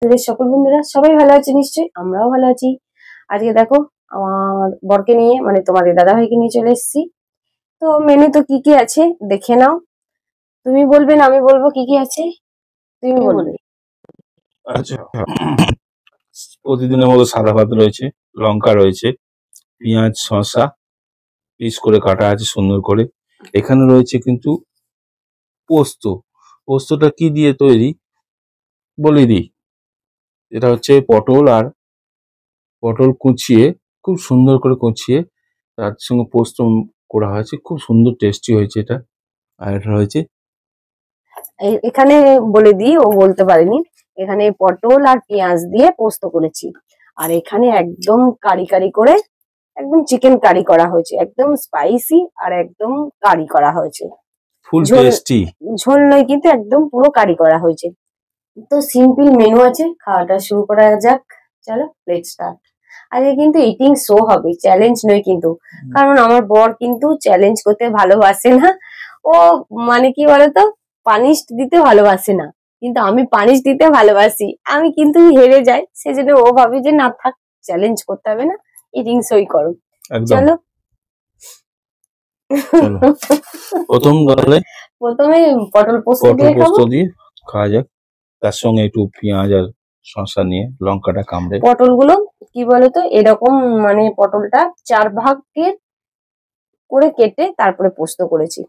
দূরের সকল বন্ধুরা সবাই ভালো আছে নিশ্চয়ই, আমরাও ভালো আছি। আজকে দেখো আমার বরকে নিয়ে মানে তোমাদের দাদা ভাইকে নিয়ে চলে এসেছি। তো মেনু তো কি কি আছে দেখে নাও, তুমি বলবে না আমি বলবো কি কি আছে, তুমি বলবে। আচ্ছা, প্রতিদিনের মতো সাদা ভাত রয়েছে, লঙ্কা রয়েছে, পেঁয়াজ শসা পিস করে কাটা আছে সুন্দর করে। এখানে রয়েছে কিন্তু পোস্ত। পোস্তটা কি দিয়ে তৈরি বলে দিই। এটা হচ্ছে পটল কুচিয়ে, খুব সুন্দর করে কুচিয়ে তার সঙ্গে পোস্ত করা হয়েছে, খুব সুন্দর টেস্টি হয়েছে এটা। আর এটা রয়েছে এখানে বলে দিই, ও বলতে পারেনি, এখানে পটল আর পেঁয়াজ দিয়ে পোস্ত করেছি। আর এখানে একদম কারি কারি করে একদম চিকেন কারি করা হয়েছে, একদম স্পাইসি আর একদম কারি করা হয়েছে। ফুল ঝোল টেস্টি। ঝোল নয় কিন্তু একদম পুরো কারি করা হয়েছে। তো সিম্পল মেনু আছে, খাওয়াটা শুরু করা যাক। চলো লেটস স্টার্ট। আজকে কিন্তু ইটিং শো হবে, চ্যালেঞ্জ নয় কিন্তু, কারণ আমার বর কিন্তু চ্যালেঞ্জ করতে ভালোবাসে না। ও মানে কি বলতো, পানিশ দিতে ভালোবাসে না, কিন্তু আমি পানিশ দিতে ভালোবাসি। আমি কিন্তু হেরে যাই, সেজন্য ও ভাবে যে না থাক, চ্যালেঞ্জ করতে হবে না, ইটিং শোই করো। একদম। চলো চলো প্রথমে পটল পোস্ত দিয়ে খাবো। খাওয়া যাক, তার সঙ্গে একটু পেঁয়াজ আর শসা নিয়ে লঙ্কাটা কামড়ে। পটলগুলো কি বলতো, এরকম মানে পটলটা 4 ভাগের করে কেটে তারপরে পোস্ত করেছি।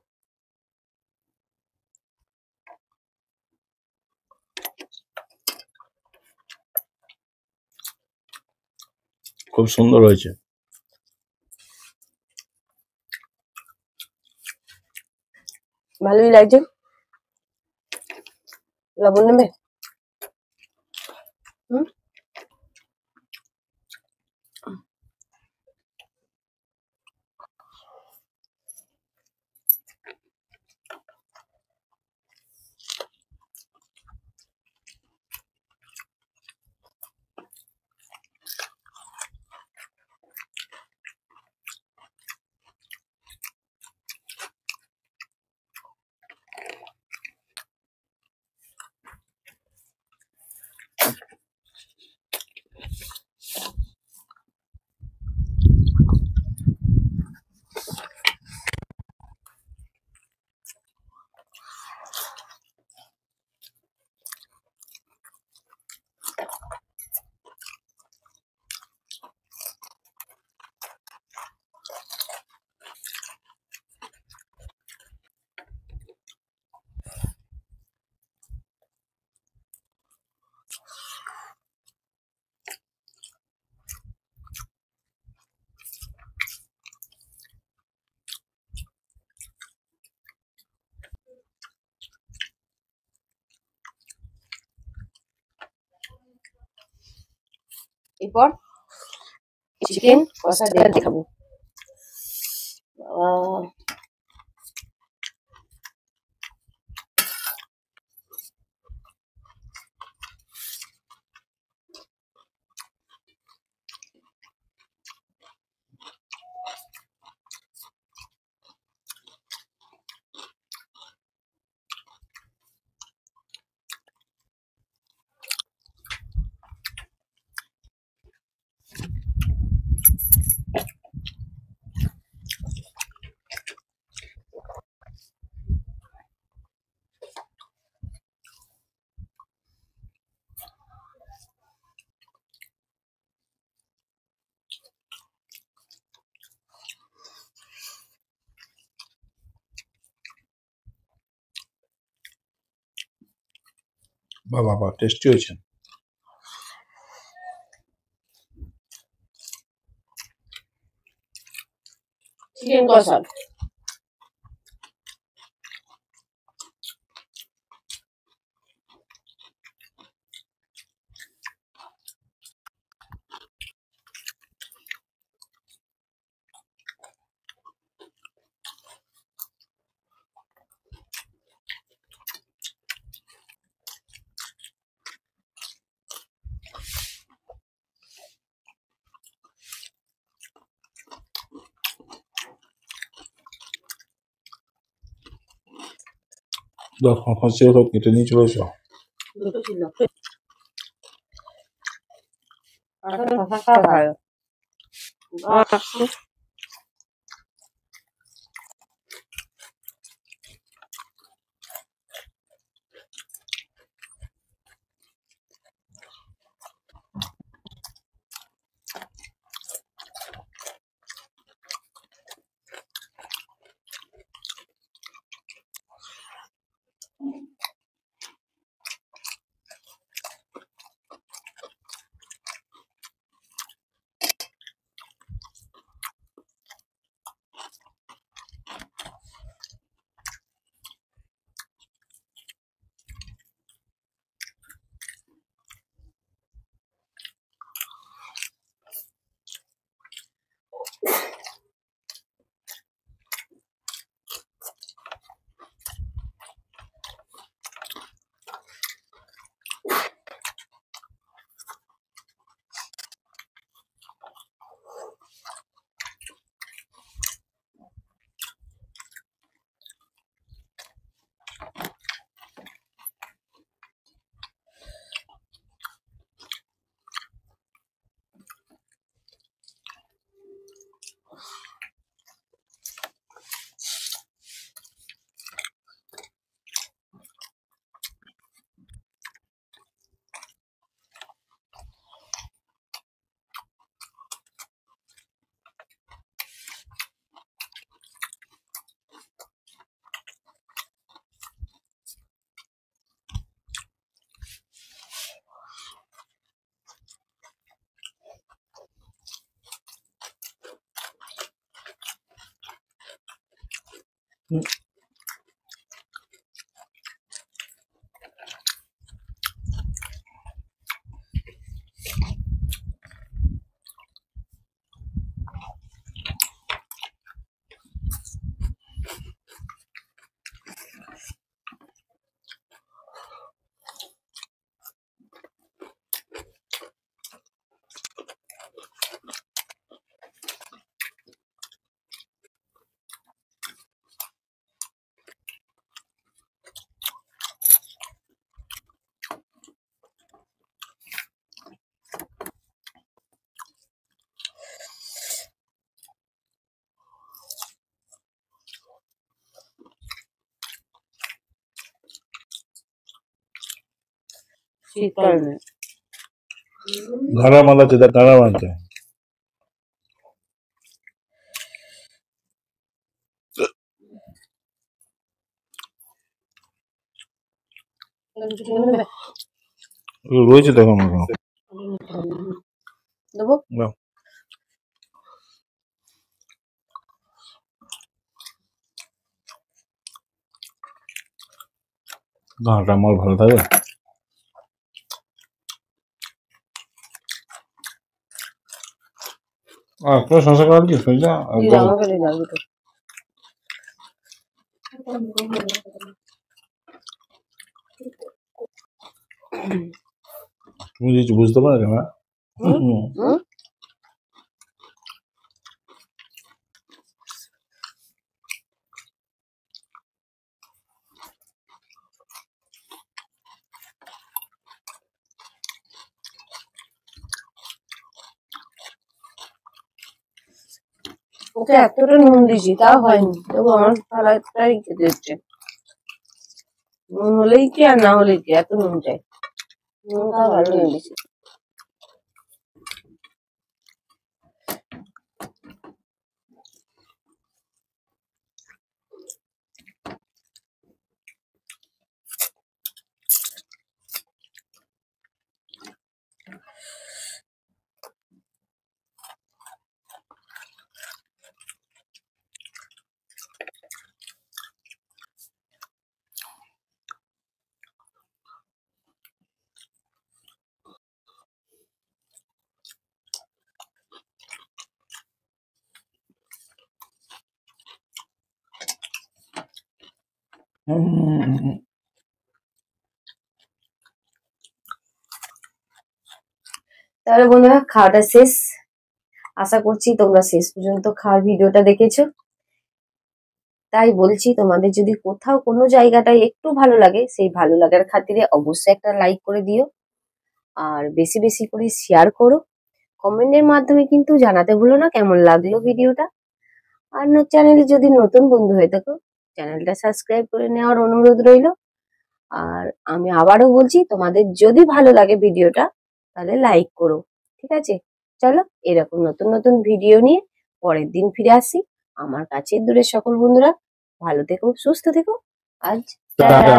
খুব সুন্দর হয়েছে। ভালোই লাগছে। লবণ নেবে? এরপর চিকেন কষা দিয়ে দেখাবো। বাবা টেস্টি হয়েছে। চিকেন কষা কেটে নিয়ে চলে এসো। দুটো ছিল। এখন শশাটা ভালো। শীতকালে ধারা মাল আছে, ধারা মালছে। রয়েছে তখন দেবো। ধারা মাল ভালো থাকবে। একটা শশা কাল কি সোজা তুমি কিছু বুঝতে পারো না? ওকে এতটা নুন দিয়েছি তাও হয়নি, তবু আমার থালাটাই খেতে হচ্ছে। নুন হলেই কি আর না হলেই কি, এত নুন চাই। নুনটা ভালো নুন দিয়েছি। তাহলে বন্ধুরা খাওয়াটা শেষ। আশা করছি তোমরা শেষ পর্যন্ত খাওয়ার ভিডিওটা দেখেছো। তাই বলছি, তোমাদের যদি কোথাও কোনো জায়গাটায় একটু ভালো লাগে, সেই ভালো লাগার খাতিরে অবশ্যই একটা লাইক করে দিও, আর বেশি বেশি করে শেয়ার করো। কমেন্টের মাধ্যমে কিন্তু জানাতে ভুলো না কেমন লাগলো ভিডিওটা। আর চ্যানেলে যদি নতুন বন্ধু হয়ে থাকো, চ্যানেলটা সাবস্ক্রাইব করে নেওয়ার অনুরোধ রইলো। আর আমি আবারও বলছি, তোমাদের যদি ভালো লাগে ভিডিওটা তাহলে লাইক করো, ঠিক আছে? চলো, এরকম নতুন নতুন ভিডিও নিয়ে পরের দিন ফিরে আসি। আমার কাছে দূরের সকল বন্ধুরা ভালো থেকো, সুস্থ থেকো। আজ টাটা। টাটা।